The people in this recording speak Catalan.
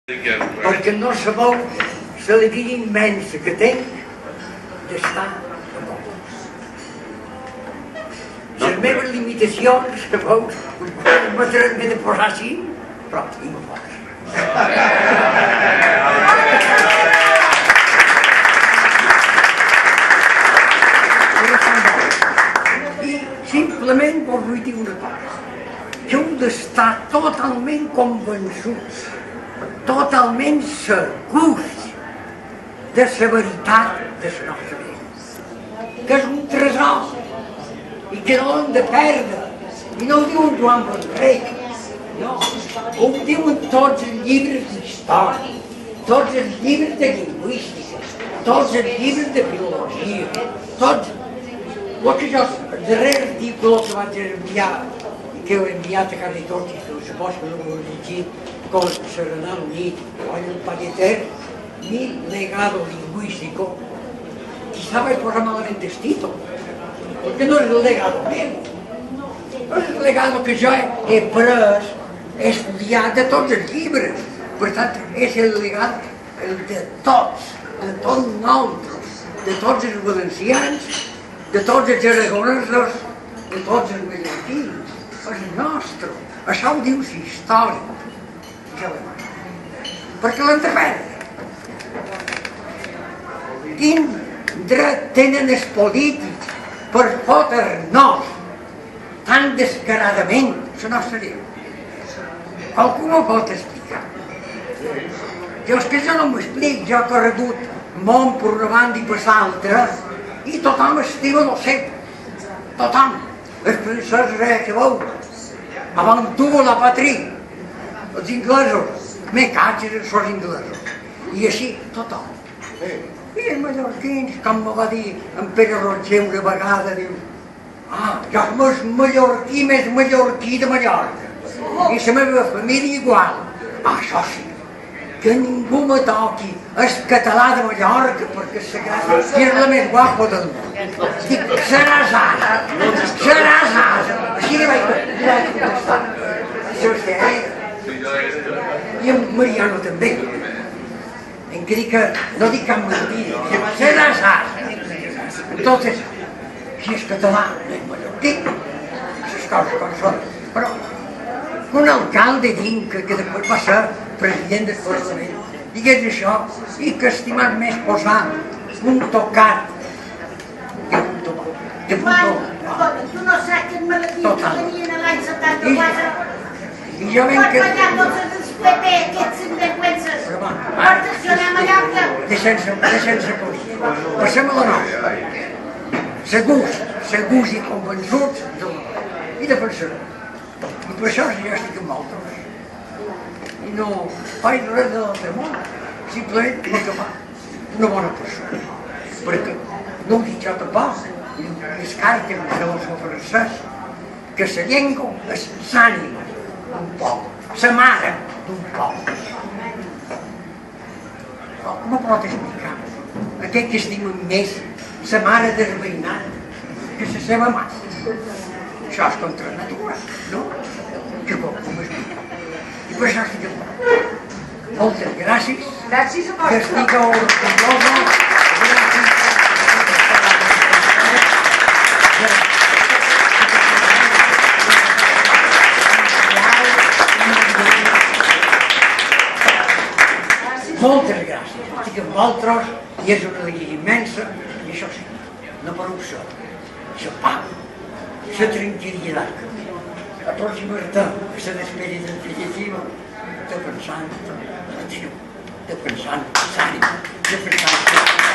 Perquè no sabeu l'alegria immensa que tenc d'estar amb vosaltres. Les meves limitacions, sabeu, m'he de posar així, però tinc força. I simplement vos vull dir una cosa, que heu d'estar totalment convençuts, totalment segurs de la veritat de la nostra vida, que és un tresor i que no l'hem de perdre. I no ho diu en Joan Manrec, no, ho diuen tots els llibres d'història, tots els llibres de lingüística, tots els llibres de filologia, tots. El que jo, el darrer article que vaig enviar, que heu enviat a quasi tots, i que suposo que no ho heu llegit, con Serenal Unit, o en el paqueter, mi legado lingüístico, quizá vais por malamente el título, porque no es el legado meu, no és el legado que jo he pres, he estudiat de tots els llibres, per tant, és el legat de tots nosaltres, de tots els valencians, de tots els aragonesos, de tots els mallorquins, és nostre, això ho diu la història. Perquè l'han de perdre. Quin dret tenen els polítics per fotre-nos tan descaradament la nostra llei? Algú m'ho pot explicar? Jo és que jo no m'ho explico, jo he corregut món per una banda i per l'altra i tothom estima el seu, tothom. Els francesos que veu, aventura la patria. Els inglesos, me catxes els inglesos. I així, tothom. I els mallorquins, com me va dir en Pere Roger una vegada, diu, jo som el mallorquí més mallorquí de Mallorca. I la meva família igual. Això sí, que ningú me toqui el català de Mallorca, perquè és la més guapa del món. Dic, seràs asa, seràs asa. Així li vaig contestar. Això és que i en Mariano també, en què dic que no dic cap mentida, que seràs asa. Entonces, si és català, no és mallorquí, les coses com són. Però un alcalde diu que després va ser president del Parlament, digués això, i que estimat més posar un tocat de puntó. Tu no saps que els maledits venien l'any 74? I jo venc que... els PP, aquests sinvergüences, portes a Mallorca. Deixem-se cosir. Passem a la nostra. Segurs i convençuts de la nova. I defensaré. I per això jo estic amb altres. I no faig res de l'altre món. Simplement el que fa. Una bona persona. Perquè no ho dic jo tampoc. És car que no sé el francès. Que la llengua és l'ànima d'un poble. La mare d'un poble. Però com ho pot explicar? Aquell que estima més la mare del veïnat que la seva mare. Això és contra natura, no? Que com explicar? I per això estic amb moltes gràcies. Gràcies a que estigueu orgullosos. Moltes gràcies. Estic amb vosaltres i és una alegria immensa. I això sí, no per opció. La pau, la tranquil·litat. La pròxima hora, que se despedi definitiva, de pensar, de pensar, de pensar.